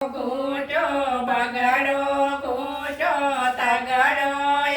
ઘૂંટો બગડો ઘૂંટો તગડો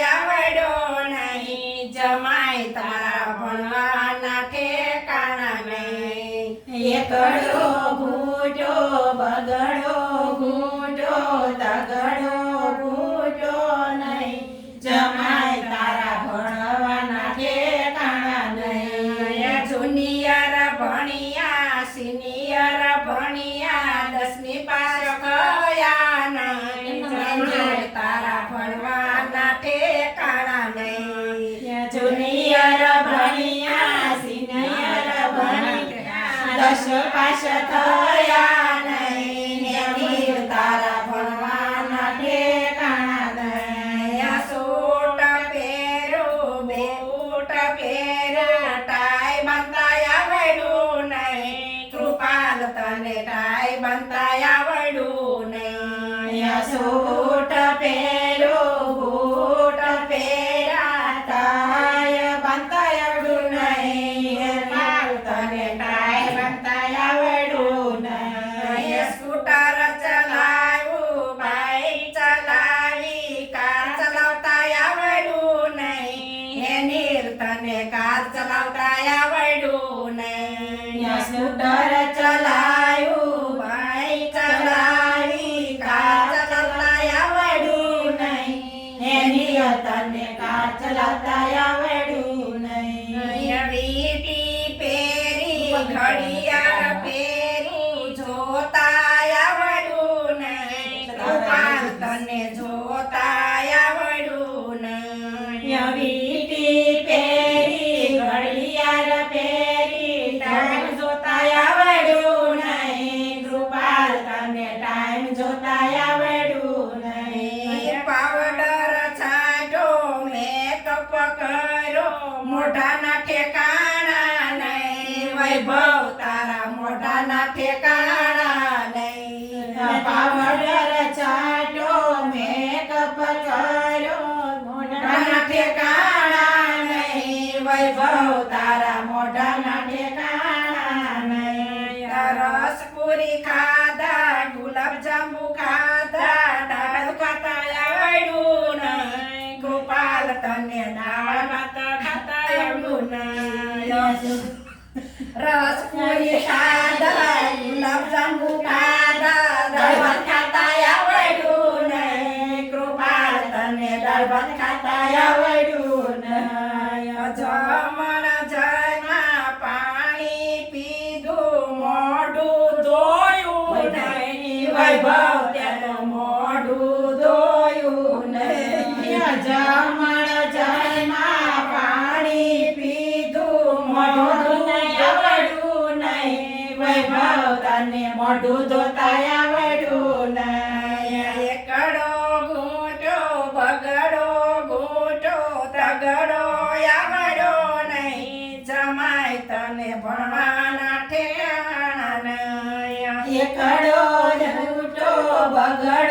આવડો નહીં જમાય તારા ભણવાના ઠેકાણા નહીં એકડો ઘૂંટો બગડો ઘૂંટો તગડો ઘૂંટો નહીં જમાય તારા ભણવાના ઠેકાણા નહીં જુનિયર ભણ્યા સિનિયર ભણ્યા 10મી પાસ ગયા નહીં જમાય તારા ભણવાના ઠેકાણા નહીં જુનિયર ભણ્યા સિનિયર ભણ્યા 10 પાસ થયા નહીં એની તારા ભણવાના ઠેકાણા નહીં સૂટ પહેરો બૂટ પહેરો ટાઈ બાંધતા આવડ્યું નહીં કૃપાલ તને ટાઈ બાંધતા આવડ્યું નહીં સૂટ પહેરો બૂટ પહેરા તાય બાંધતા આવડું નહીં માલ તને ટાય બાંધતા આવડું નહીં સ્કૂટર ચલાવ્યું બાઈક ચલાવી કાર ચલાવતા આવડ્યું નહીં એની તને કાર ચલાવતા આવડ્યું નહીં સ્કૂટર ચલાવ્યું બાઈક ચલાવી કાર ચલાવતા આવડ્યું નહીં એની તને કાર ચલાવતા આવડ્યું નહીં વીટી પહેરી ઘડિયાળ પહેરી જોતા આવડ્યું નહીં કૃપાલ તને જોતા આવડ્યું નહીં વીટી પહેરી ઘડિયાળ પહેરી ટાઈમ જોતા આવડ્યું નહીં કૃપાલ તને ટાઈમ જોતા આવડ્યું નહીં પાવડર છાંટો મેકઅપ કરો મોઢાના ઠેકાણા નહીં વૈભવ તારા મોઢાના ઠેકાણા નહીં પાવડર છાંટો મેકઅપ કરો મોઢાના ઠેકાણા નહીં વૈભવ તારા મોઢાના ઠેકાણા નહીં રસપુરી ખાધા ગુલાબજાંબુ ખાધા દાળ ખાતા આવડ્યું નહીં ગોપાલ તને દાળ ભાત ખાતા આવડ્યું નહીં રસપુરી ખાધા ગુલાબજાંબુ ખાધા દાળ ભાત ખાતા આવડ્યું નહીં કૃપાલ તને દાળ ભાત ખાતા આવડ્યું નહીં જમણ જયમાં પાણી પીધું મોઢું ધોયું નહીં વૈભવ તેનું મોઢું ધોયું નહીં જમણ જયમાં પાણી પીધું મોઢું આવડ્યું નહીં વૈભવ તને મોઢું ધોતા આવડ્યું નહીં એકડો ઘૂંટો બગડો ઘૂંટો તગડો આવડો નહીં જમાય તને ભણવાના ઠેકાણા નહીં એકડો ઘૂંટો બગડો